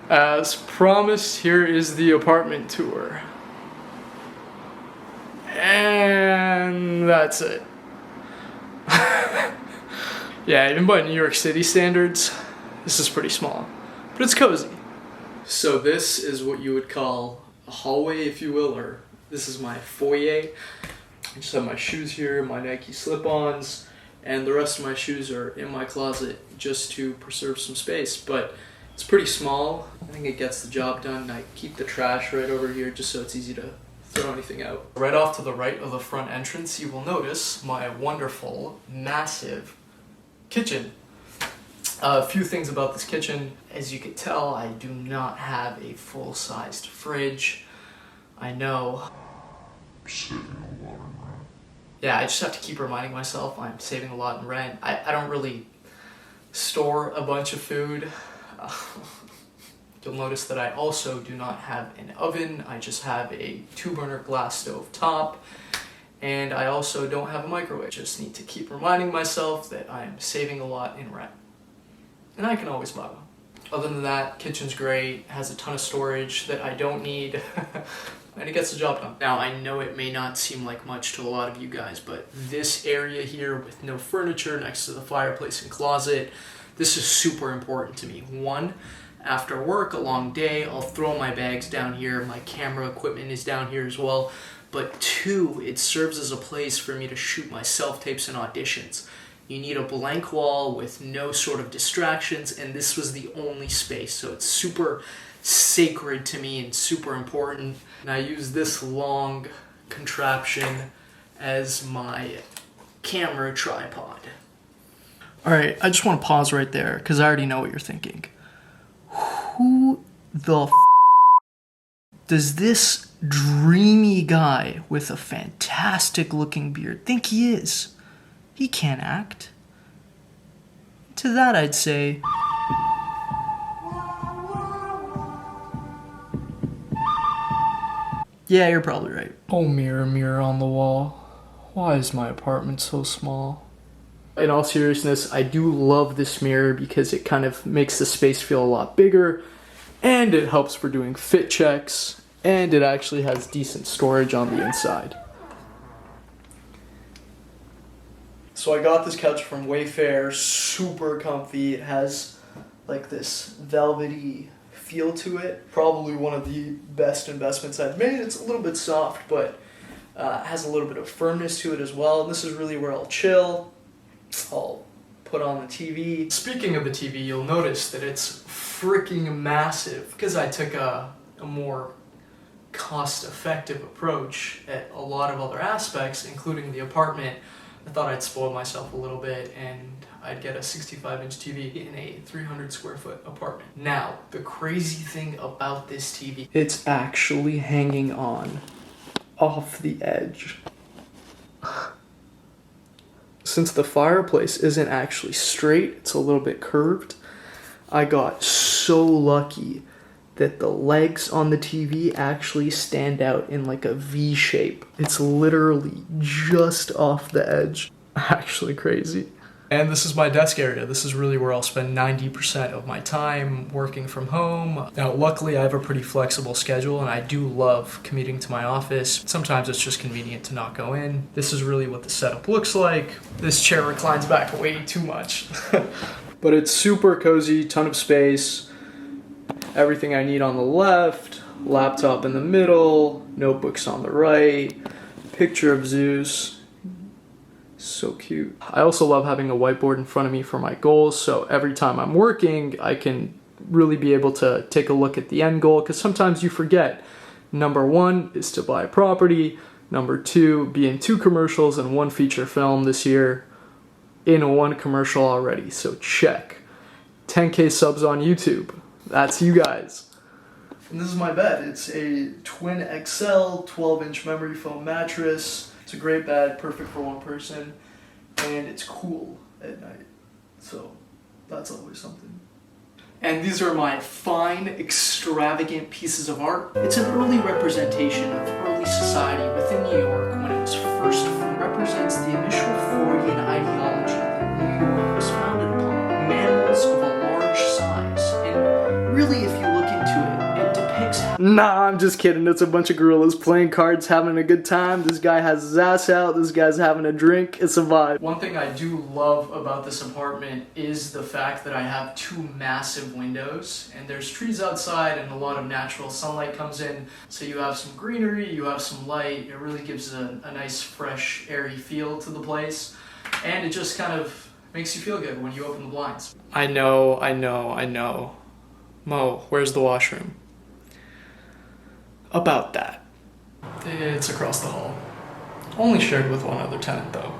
As promised, here is the apartment tour. And that's it. Yeah, even by New York City standards, this is pretty small. But it's cozy. So this is what you would call a hallway, if you will, or this is my foyer. I just have my shoes here, my Nike slip-ons, and the rest of my shoes are in my closet just to preserve some space. But it's pretty small. I think it gets the job done. I keep the trash right over here just so it's easy to throw anything out. Right off to the right of the front entrance, you will notice my wonderful, massive kitchen. A few things about this kitchen. As you can tell, I do not have a full-sized fridge. I know. Saving a lot of rent. Yeah, I just have to keep reminding myself I'm saving a lot in rent. I don't really store a bunch of food. You'll notice that I also do not have an oven. I just have a 2-burner glass stove top. And I also don't have a microwave. Just need to keep reminding myself that I'm saving a lot in rent. And I can always buy one. Other than that, kitchen's great, has a ton of storage that I don't need, and it gets the job done. Now, I know it may not seem like much to a lot of you guys, but this area here with no furniture next to the fireplace and closet, this is super important to me. One, after work, a long day, I'll throw my bags down here, my camera equipment is down here as well. But two, it serves as a place for me to shoot my self-tapes and auditions. You need a blank wall with no sort of distractions, and this was the only space, so it's super sacred to me and super important. And I use this long contraption as my camera tripod. Alright, I just want to pause right there, because I already know what you're thinking. Who the does this dreamy guy with a fantastic looking beard think he is? He can't act. To that I'd say, yeah, you're probably right. Oh, mirror, mirror on the wall, why is my apartment so small? In all seriousness, I do love this mirror because it kind of makes the space feel a lot bigger, and it helps for doing fit checks, and it actually has decent storage on the inside. So I got this couch from Wayfair, super comfy. It has like this velvety feel to it. Probably one of the best investments I've made. It's a little bit soft, but has a little bit of firmness to it as well. And this is really where I'll chill. I'll put on the TV. Speaking of the TV, you'll notice that it's freaking massive because I took a more cost-effective approach at a lot of other aspects, including the apartment. I thought I'd spoil myself a little bit and I'd get a 65-inch TV in a 300 square foot apartment. Now, the crazy thing about this TV, it's actually hanging on off the edge. Since the fireplace isn't actually straight, it's a little bit curved, I got so lucky that the legs on the TV actually stand out in like a V shape. It's literally just off the edge. Actually crazy. And this is my desk area. This is really where I'll spend 90% of my time working from home. Now, luckily I have a pretty flexible schedule and I do love commuting to my office. Sometimes it's just convenient to not go in. This is really what the setup looks like. This chair reclines back way too much. But it's super cozy, ton of space. Everything I need on the left, laptop in the middle, notebooks on the right, picture of Zeus. So cute. I also love having a whiteboard in front of me for my goals, so every time I'm working, I can really be able to take a look at the end goal, because sometimes you forget. Number 1 is to buy a property. Number 2, be in 2 commercials and 1 feature film this year. In 1 commercial already, so check. 10K subs on YouTube. That's you guys. And this is my bed. It's a twin XL 12-inch memory foam mattress. It's a great bed, perfect for 1 person, and it's cool at night. So that's always something. And these are my fine, extravagant pieces of art. It's an early representation of early society within New York when it was first formed. It represents the initial Freudian ideology that New York was founded upon. Mammals of a large size. And really, if you look into Nah, I'm just kidding. It's a bunch of gorillas playing cards, having a good time. This guy has his ass out. This guy's having a drink. It's a vibe. One thing I do love about this apartment is the fact that I have 2 massive windows, and there's trees outside and a lot of natural sunlight comes in. So you have some greenery, you have some light. It really gives a nice, fresh, airy feel to the place. And it just kind of makes you feel good when you open the blinds. I know. Mo, where's the washroom? About that. It's across the hall. Only shared with one other tenant, though.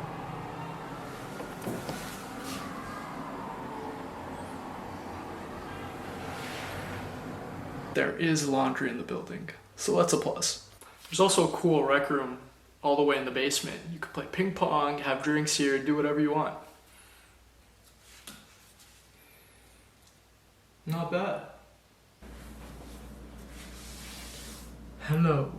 There is laundry in the building, so that's a plus. There's also a cool rec room all the way in the basement. You could play ping pong, have drinks here, do whatever you want. Not bad. Hello.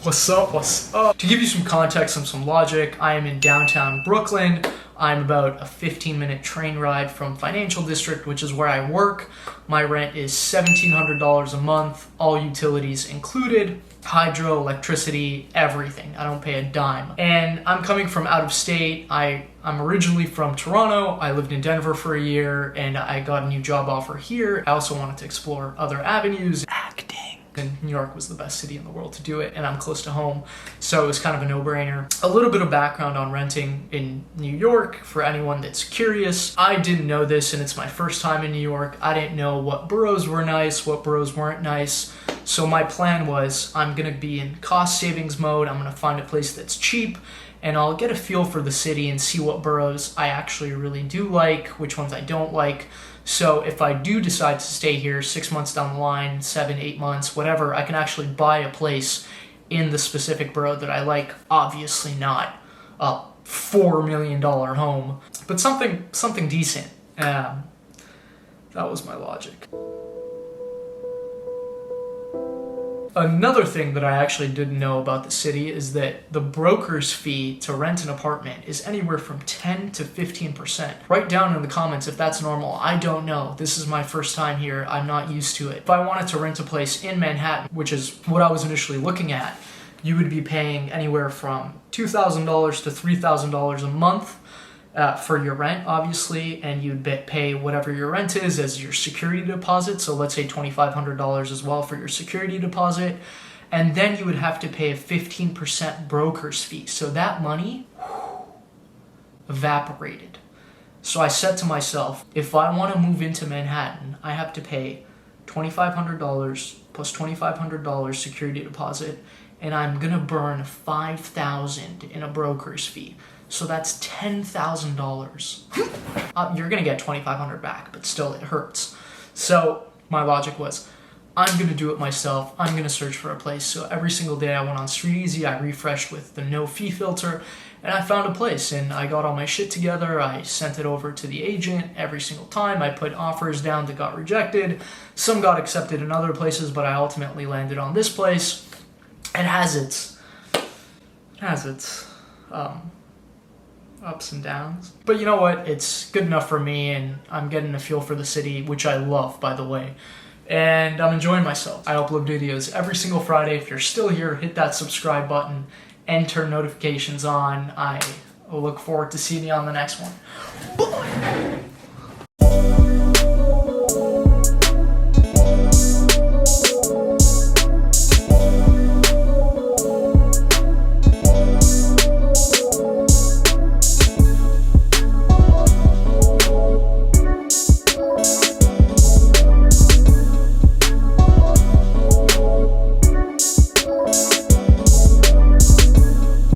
What's up? To give you some context and some logic, I am in downtown Brooklyn. I'm about a 15-minute train ride from Financial District, which is where I work. My rent is $1,700 a month, all utilities included, hydro, electricity, everything. I don't pay a dime. And I'm coming from out of state. I'm originally from Toronto. I lived in Denver for a year, and I got a new job offer here. I also wanted to explore other avenues. Acting. And New York was the best city in the world to do it, and I'm close to home, so it was kind of a no-brainer. A little bit of background on renting in New York for anyone that's curious. I didn't know this, and it's my first time in New York. I didn't know what boroughs were nice, what boroughs weren't nice. So my plan was, I'm gonna be in cost savings mode. I'm gonna find a place that's cheap, and I'll get a feel for the city and see what boroughs I actually really do like, which ones I don't like. So if I do decide to stay here 6 months down the line, 7, 8 months, whatever, I can actually buy a place in the specific borough that I like. Obviously not a $4 million home, but something decent. That was my logic. Another thing that I actually didn't know about the city is that the broker's fee to rent an apartment is anywhere from 10 to 15%. Write down in the comments if that's normal. I don't know. This is my first time here. I'm not used to it. If I wanted to rent a place in Manhattan, which is what I was initially looking at, you would be paying anywhere from $2,000 to $3,000 a month for your rent, obviously, and you'd pay whatever your rent is as your security deposit. So let's say $2,500 as well for your security deposit. And then you would have to pay a 15% broker's fee. So that money evaporated. So I said to myself, if I want to move into Manhattan, I have to pay $2,500 plus $2,500 security deposit, and I'm gonna burn $5,000 in a broker's fee. So that's $10,000. You're gonna get $2,500 back, but still it hurts. So my logic was, I'm gonna do it myself. I'm gonna search for a place. So every single day I went on StreetEasy, I refreshed with the no fee filter, and I found a place, and I got all my shit together. I sent it over to the agent every single time. I put offers down that got rejected. Some got accepted in other places, but I ultimately landed on this place. It has its ups and downs. But you know what? It's good enough for me, and I'm getting a feel for the city, which I love, by the way. And I'm enjoying myself. I upload videos every single Friday. If you're still here, hit that subscribe button and turn notifications on. I look forward to seeing you on the next one. Bye!